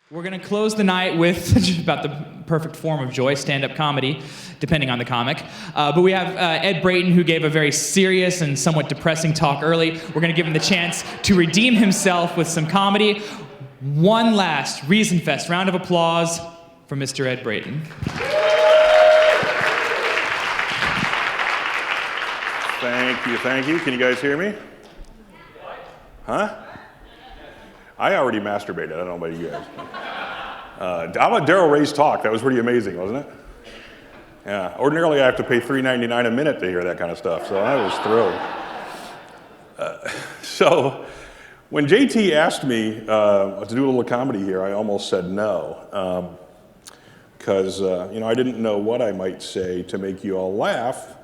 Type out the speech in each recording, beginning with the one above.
We're going to close the night with just about the perfect form of joy, stand-up comedy, depending on the comic. But we have Ed Brayton, who gave a very serious and somewhat depressing talk early. We're going to give him the chance to redeem himself with some comedy. One last Reasonfest round of applause for Mr. Ed Brayton. Thank you. Can you guys hear me? Huh? I already masturbated. I don't know about you guys. How about Daryl Ray's talk? That was pretty amazing, wasn't it? Yeah. Ordinarily, I have to pay $3.99 a minute to hear that kind of stuff, so I was thrilled. So when JT asked me to do a little comedy here, I almost said no, because I didn't know what I might say to make you all laugh.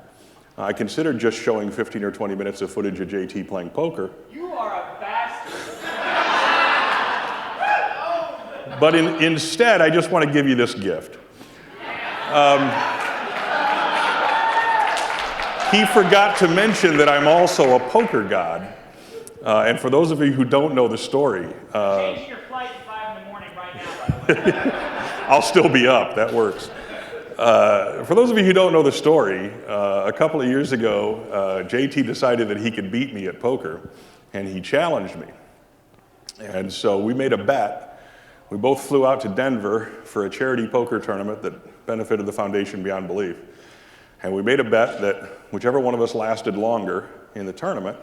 I considered just showing 15 or 20 minutes of footage of JT playing poker. You are a bastard. But instead, I just want to give you this gift. He forgot to mention that I'm also a poker god. And for those of you who don't know the story... Change your flight at 5 in the morning right now, by the way. I'll still be up, that works. For those of you who don't know the story, a couple of years ago, JT decided that he could beat me at poker, and he challenged me. And so we made a bet. We both flew out to Denver for a charity poker tournament that benefited the Foundation Beyond Belief. And we made a bet that whichever one of us lasted longer in the tournament,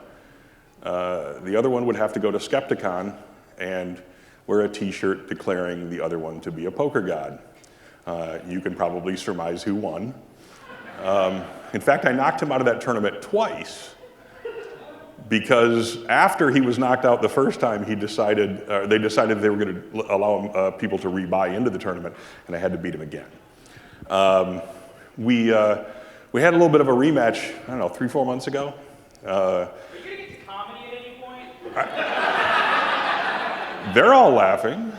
the other one would have to go to Skepticon and wear a t-shirt declaring the other one to be a poker god. You can probably surmise who won. In fact, I knocked him out of that tournament twice, because after he was knocked out the first time, they decided they were going to allow people to rebuy into the tournament, and I had to beat him again. We had a little bit of a rematch, I don't know, 3-4 months ago. Are you going to get to comedy at any point? They're all laughing.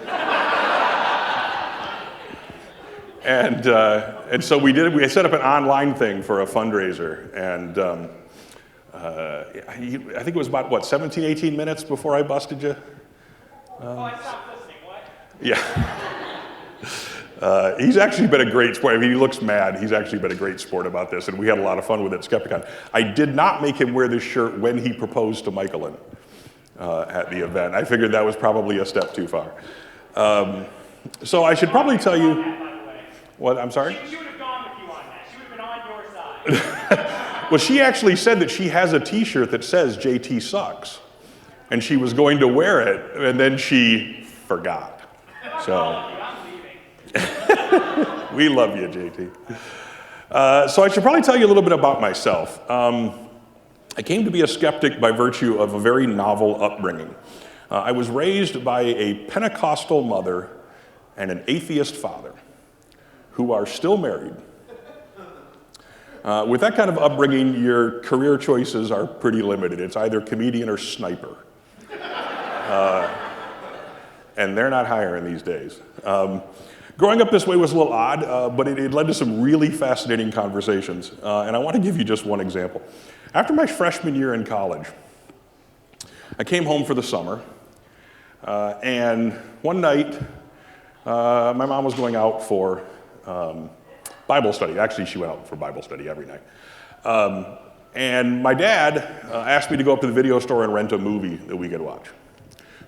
And so we set up an online thing for a fundraiser, and I think it was about, 17, 18 minutes before I busted you? I stopped listening, what? Yeah. He's actually been a great sport. I mean, he looks mad. He's actually been a great sport about this, and we had a lot of fun with it at Skepticon. I did not make him wear this shirt when he proposed to Michaelin at the event. I figured that was probably a step too far. So I should probably tell you... What, I'm sorry? She would have gone with you on that. She would have been on your side. Well, she actually said that she has a t-shirt that says JT sucks. And she was going to wear it, and then she forgot. So, I'm leaving. We love you, JT. So I should probably tell you a little bit about myself. I came to be a skeptic by virtue of a very novel upbringing. I was raised by a Pentecostal mother and an atheist father, who are still married. With that kind of upbringing, your career choices are pretty limited. It's either comedian or sniper. And they're not hiring these days. Growing up this way was a little odd, but it led to some really fascinating conversations. And I want to give you just one example. After my freshman year in college, I came home for the summer, and one night, my mom was going out for Bible study. Actually, she went out for Bible study every night. And my dad asked me to go up to the video store and rent a movie that we could watch.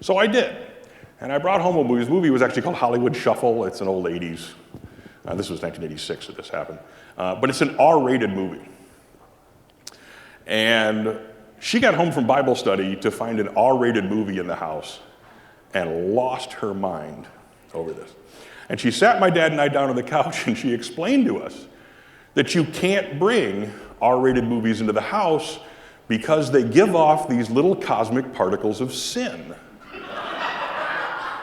So I did. And I brought home a movie. This movie was actually called Hollywood Shuffle. It's an old 80s. This was 1986 that this happened. But it's an R-rated movie. And she got home from Bible study to find an R-rated movie in the house and lost her mind over this. And she sat my dad and I down on the couch and she explained to us that you can't bring R-rated movies into the house because they give off these little cosmic particles of sin.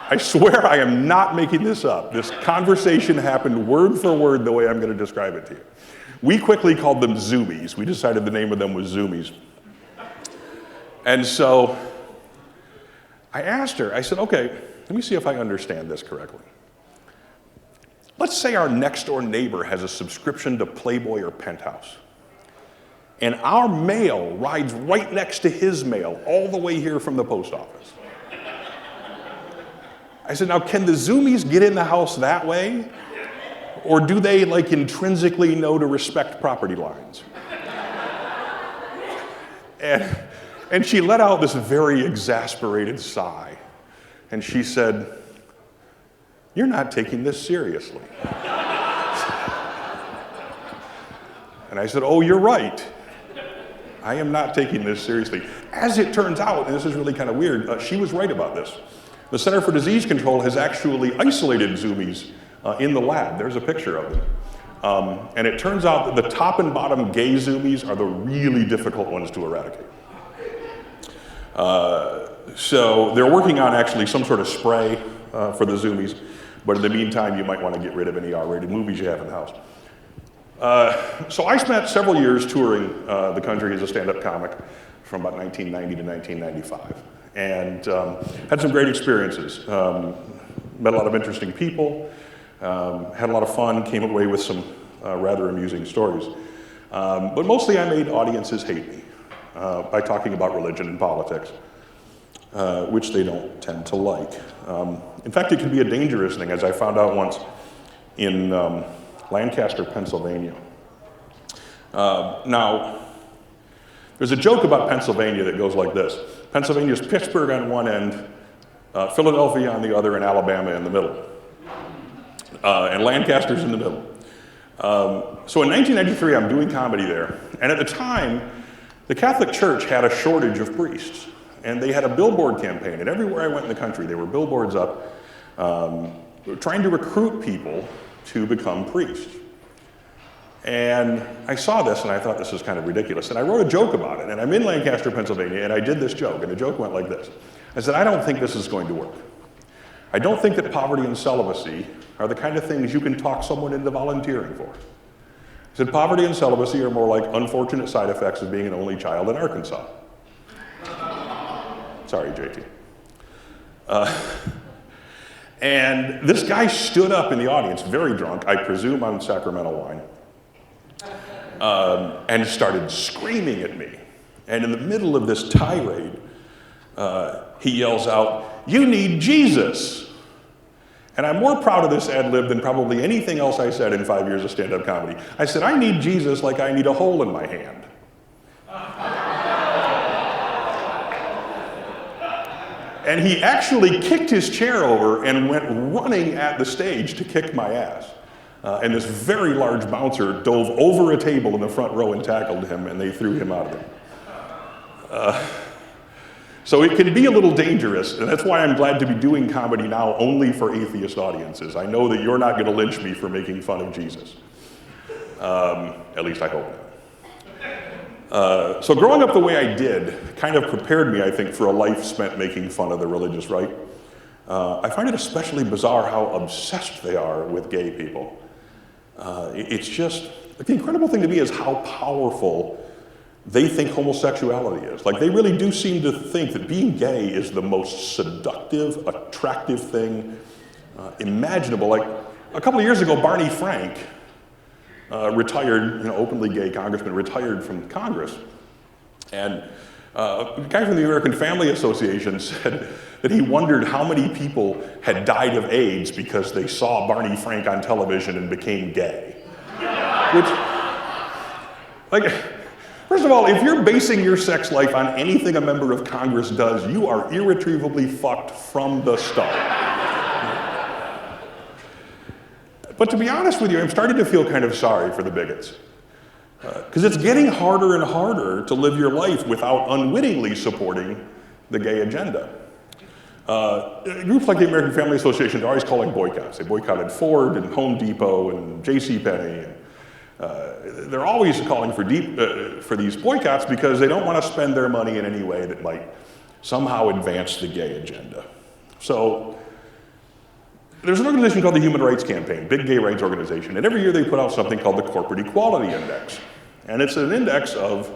I swear I am not making this up. This conversation happened word for word the way I'm going to describe it to you. We quickly called them Zoomies. We decided the name of them was Zoomies. And so I asked her, I said, okay, let me see if I understand this correctly. Let's say our next door neighbor has a subscription to Playboy or Penthouse, and our mail rides right next to his mail all the way here from the post office. I said, now can the Zoomies get in the house that way? Or do they like intrinsically know to respect property lines? And she let out this very exasperated sigh. And she said, "You're not taking this seriously." And I said, "Oh, you're right. I am not taking this seriously." As it turns out, and this is really kind of weird, she was right about this. The Center for Disease Control has actually isolated Zoomies in the lab. There's a picture of them. And it turns out that the top and bottom gay Zoomies are the really difficult ones to eradicate. So they're working on actually some sort of spray for the Zoomies, but in the meantime, you might want to get rid of any R-rated movies you have in the house. So I spent several years touring the country as a stand-up comic from about 1990 to 1995, and had some great experiences. Met a lot of interesting people, had a lot of fun, came away with some rather amusing stories. But mostly I made audiences hate me by talking about religion and politics, which they don't tend to like. In fact, it can be a dangerous thing, as I found out once in Lancaster, Pennsylvania. Now, there's a joke about Pennsylvania that goes like this. Pennsylvania's Pittsburgh on one end, Philadelphia on the other, and Alabama in the middle. And Lancaster's in the middle. So in 1993, I'm doing comedy there. And at the time, the Catholic Church had a shortage of priests. And they had a billboard campaign. And everywhere I went in the country, there were billboards up trying to recruit people to become priests. And I saw this and I thought this was kind of ridiculous. And I wrote a joke about it. And I'm in Lancaster, Pennsylvania, and I did this joke. And the joke went like this. I said, "I don't think this is going to work. I don't think that poverty and celibacy are the kind of things you can talk someone into volunteering for." I said, "Poverty and celibacy are more like unfortunate side effects of being an only child in Arkansas." Sorry, JT. And this guy stood up in the audience, very drunk, I presume on Sacramento wine, and started screaming at me. And in the middle of this tirade, he yells out, "You need Jesus." And I'm more proud of this ad-lib than probably anything else I said in 5 years of stand-up comedy. I said, "I need Jesus like I need a hole in my hand." And he actually kicked his chair over and went running at the stage to kick my ass. And this very large bouncer dove over a table in the front row and tackled him, and they threw him out of it. So it can be a little dangerous, and that's why I'm glad to be doing comedy now only for atheist audiences. I know that you're not going to lynch me for making fun of Jesus. At least I hope not. So growing up the way I did kind of prepared me, I think, for a life spent making fun of the religious right. I find it especially bizarre how obsessed they are with gay people. It's just, like, the incredible thing to me is how powerful they think homosexuality is. Like, they really do seem to think that being gay is the most seductive, attractive thing imaginable. Like, a couple of years ago, Barney Frank, retired, openly gay congressman, retired from Congress. And a guy from the American Family Association said that he wondered how many people had died of AIDS because they saw Barney Frank on television and became gay. Which, like, first of all, if you're basing your sex life on anything a member of Congress does, you are irretrievably fucked from the start. But to be honest with you, I'm starting to feel kind of sorry for the bigots. Because it's getting harder and harder to live your life without unwittingly supporting the gay agenda. Groups like the American Family Association are always calling boycotts. They boycotted Ford and Home Depot and JCPenney. They're always calling for these boycotts because they don't want to spend their money in any way that might somehow advance the gay agenda. So there's an organization called the Human Rights Campaign, big gay rights organization, and every year they put out something called the Corporate Equality Index. And it's an index of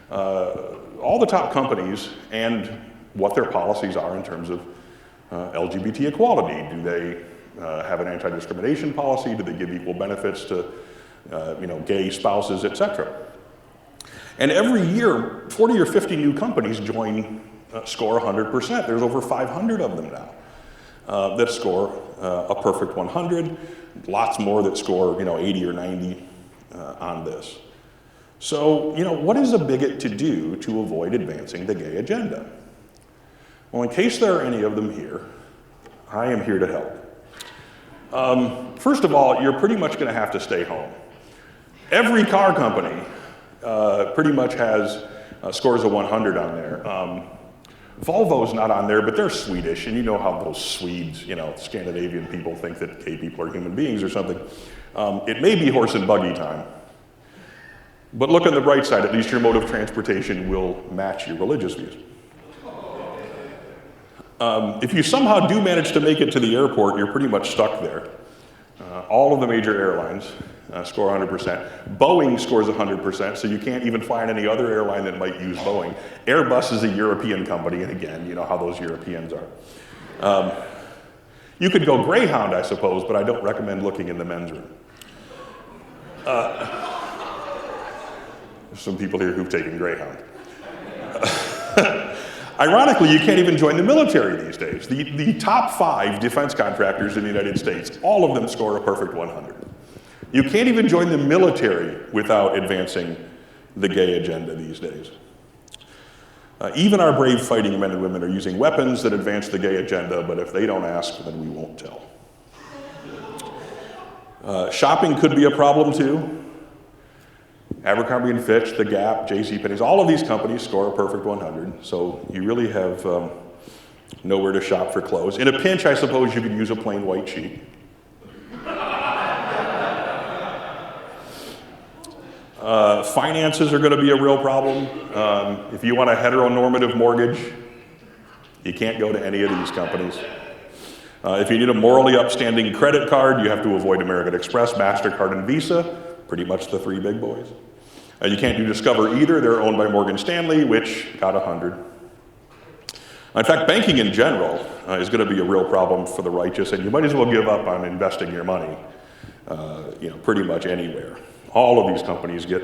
all the top companies and what their policies are in terms of LGBT equality. Do they have an anti-discrimination policy? Do they give equal benefits to gay spouses, etc.? And every year, 40 or 50 new companies score 100%. There's over 500 of them now. that score a perfect 100. Lots more that score, 80 or 90 on this. So, what is a bigot to do to avoid advancing the gay agenda? Well, in case there are any of them here, I am here to help. First of all, you're pretty much going to have to stay home. Every car company pretty much has scores of 100 on there. Volvo's not on there, but they're Swedish, and you know how those Swedes, Scandinavian people think that gay people are human beings or something. It may be horse and buggy time, but look on the bright side, at least your mode of transportation will match your religious views. If you somehow do manage to make it to the airport, you're pretty much stuck there. All of the major airlines score 100%. Boeing scores 100%, so you can't even find any other airline that might use Boeing. Airbus is a European company, and again, you know how those Europeans are. You could go Greyhound, I suppose, but I don't recommend looking in the men's room. There's some people here who've taken Greyhound. Ironically, you can't even join the military these days. The top 5 defense contractors in the United States, all of them score a perfect 100. You can't even join the military without advancing the gay agenda these days. Even our brave fighting men and women are using weapons that advance the gay agenda, but if they don't ask, then we won't tell. Shopping could be a problem too. Abercrombie & Fitch, The Gap, JCPenney's, all of these companies score a perfect 100, so you really have nowhere to shop for clothes. In a pinch, I suppose you could use a plain white sheet. Finances are going to be a real problem. If you want a heteronormative mortgage, you can't go to any of these companies. If you need a morally upstanding credit card, you have to avoid American Express, MasterCard, and Visa, pretty much the 3 big boys. You can't do Discover either. They're owned by Morgan Stanley, which got 100. In fact, banking in general is going to be a real problem for the righteous, and you might as well give up on investing your money, pretty much anywhere. All of these companies get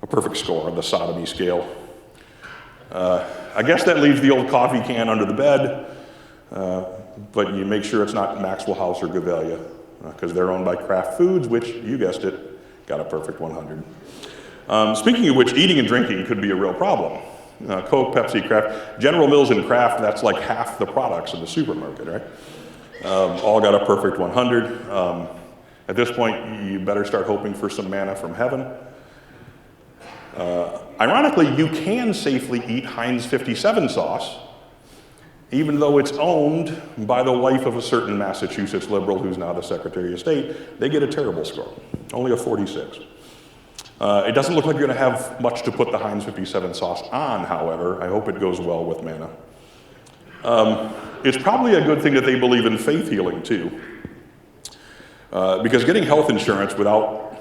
a perfect score on the sodomy scale. I guess that leaves the old coffee can under the bed, but you make sure it's not Maxwell House or Gevalia, because they're owned by Kraft Foods, which, you guessed it, got a perfect 100. Speaking of which, eating and drinking could be a real problem. Coke, Pepsi, Kraft, General Mills and Kraft, that's like half the products in the supermarket, right? All got a perfect 100. At this point, you better start hoping for some manna from heaven. Ironically, you can safely eat Heinz 57 sauce, even though it's owned by the wife of a certain Massachusetts liberal who's now the Secretary of State. They get a terrible score, only a 46. It doesn't look like you're going to have much to put the Heinz 57 sauce on, however. I hope it goes well with manna. It's probably a good thing that they believe in faith healing, too. Because getting health insurance without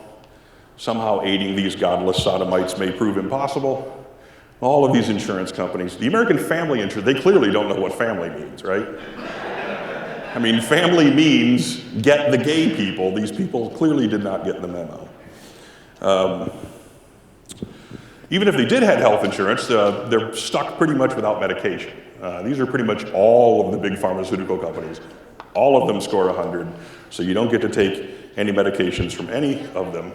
somehow aiding these godless sodomites may prove impossible. All of these insurance companies, the American Family Insurance, they clearly don't know what family means, right? I mean, family means get the gay people. These people clearly did not get the memo. Even if they did have health insurance, they're stuck pretty much without medication. These are pretty much all of the big pharmaceutical companies. All of them score 100, so you don't get to take any medications from any of them.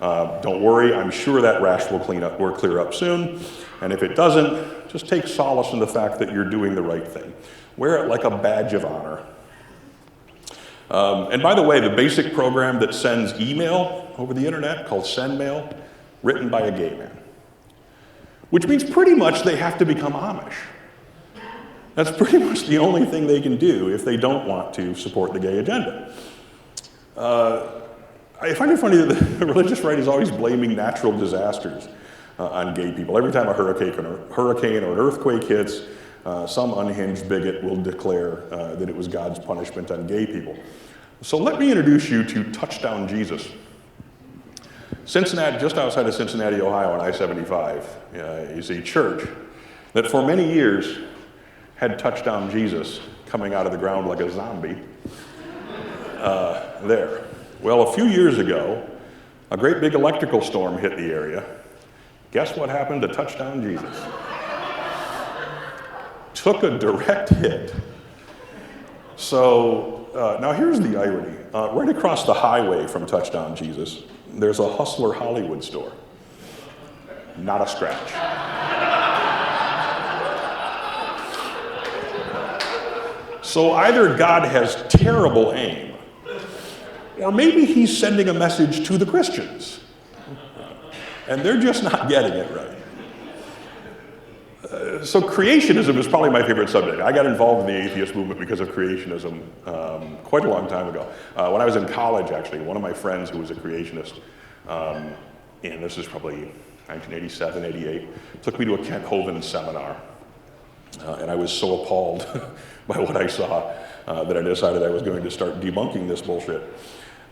Don't worry, I'm sure that rash will clear up soon, and if it doesn't, just take solace in the fact that you're doing the right thing. Wear it like a badge of honor. And by the way, the basic program that sends email over the internet, called SendMail, written by a gay man. Which means pretty much they have to become Amish. That's pretty much the only thing they can do if they don't want to support the gay agenda. I find it funny that the religious right is always blaming natural disasters on gay people. Every time a hurricane or an earthquake hits, some unhinged bigot will declare that it was God's punishment on gay people. So let me introduce you to Touchdown Jesus. Cincinnati, just outside of Cincinnati, Ohio on I-75, is a church that for many years had Touchdown Jesus coming out of the ground like a zombie there. Well, a few years ago, a great big electrical storm hit the area. Guess what happened to Touchdown Jesus? Took a direct hit So now here's the irony. Right across the highway from Touchdown Jesus, there's a Hustler Hollywood store. Not a scratch. So either God has terrible aim, or maybe he's sending a message to the Christians, and they're just not getting it right. So creationism is probably my favorite subject. I got involved in the atheist movement because of creationism quite a long time ago. When I was in college, actually, one of my friends who was a creationist, and this is probably 1987, 88, took me to a Kent Hovind seminar. And I was so appalled by what I saw that I decided I was going to start debunking this bullshit.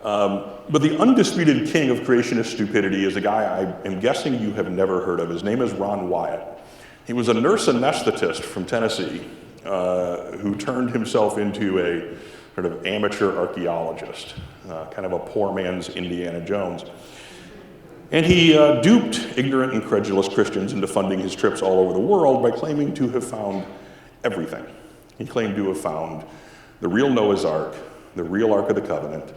But the undisputed king of creationist stupidity is a guy I am guessing you have never heard of. His name is Ron Wyatt. He was a nurse anesthetist from Tennessee who turned himself into a sort of amateur archaeologist, kind of a poor man's Indiana Jones. And he duped ignorant and credulous Christians into funding his trips all over the world by claiming to have found everything. He claimed to have found the real Noah's Ark, the real Ark of the Covenant,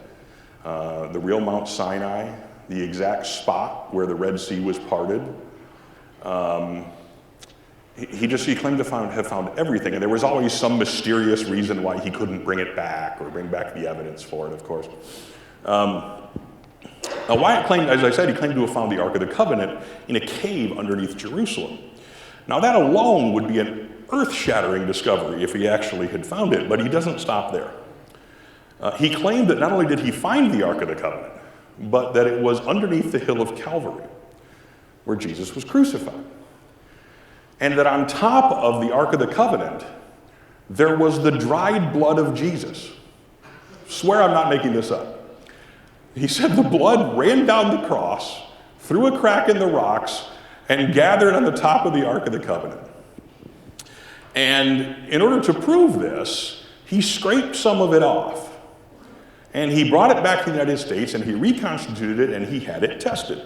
the real Mount Sinai, the exact spot where the Red Sea was parted. He claimed to have found everything, and there was always some mysterious reason why he couldn't bring it back or bring back the evidence for it, of course. Now, Wyatt claimed, as I said, he claimed to have found the Ark of the Covenant in a cave underneath Jerusalem. Now, that alone would be an earth-shattering discovery if he actually had found it, but he doesn't stop there. He claimed that not only did he find the Ark of the Covenant, but that it was underneath the hill of Calvary, where Jesus was crucified. And that on top of the Ark of the Covenant, there was the dried blood of Jesus. Swear I'm not making this up. He said the blood ran down the cross, through a crack in the rocks, and gathered on the top of the Ark of the Covenant. And in order to prove this, he scraped some of it off. And he brought it back to the United States, and he reconstituted it, and he had it tested.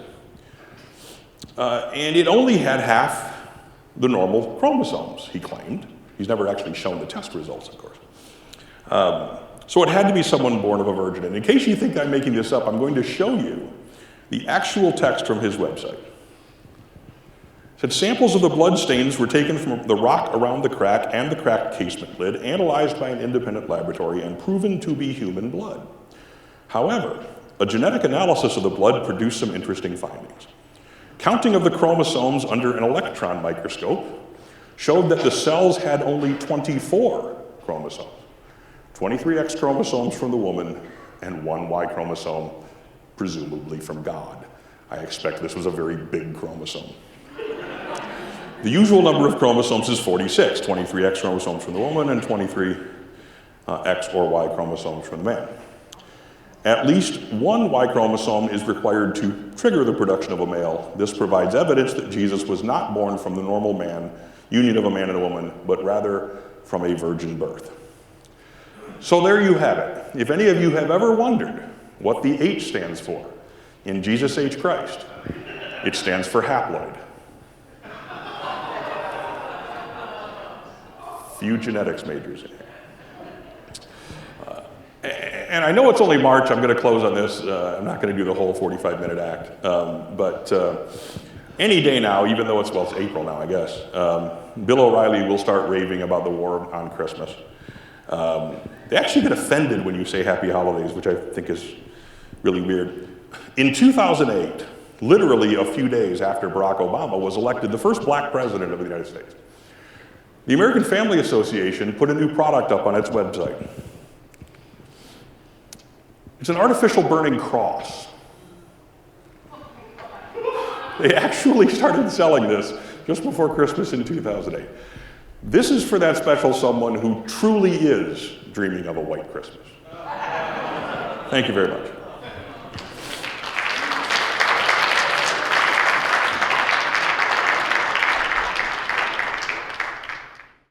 And it only had half the normal chromosomes, he claimed. He's never actually shown the test results, of course. So it had to be someone born of a virgin. And in case you think I'm making this up, I'm going to show you the actual text from his website. It said samples of the blood stains were taken from the rock around the crack and the cracked casement lid, analyzed by an independent laboratory, and proven to be human blood. However, a genetic analysis of the blood produced some interesting findings. Counting of the chromosomes under an electron microscope showed that the cells had only 24 chromosomes. 23 X chromosomes from the woman and 1 Y chromosome, presumably from God. I expect this was a very big chromosome. The usual number of chromosomes is 46, 23 X chromosomes from the woman and 23 X or Y chromosomes from the man. At least 1 Y chromosome is required to trigger the production of a male. This provides evidence that Jesus was not born from the normal man, union of a man and a woman, but rather from a virgin birth. So there you have it. If any of you have ever wondered what the H stands for in Jesus H. Christ, it stands for haploid. Few genetics majors in here. And I know it's only March. I'm going to close on this. I'm not going to do the whole 45-minute act. But any day now, even though it's April now, I guess, Bill O'Reilly will start raving about the war on Christmas. They actually get offended when you say happy holidays, which I think is really weird. In 2008, literally a few days after Barack Obama was elected the first black president of the United States, the American Family Association put a new product up on its website. It's an artificial burning cross. They actually started selling this just before Christmas in 2008. This is for that special someone who truly is dreaming of a white Christmas. Thank you very much.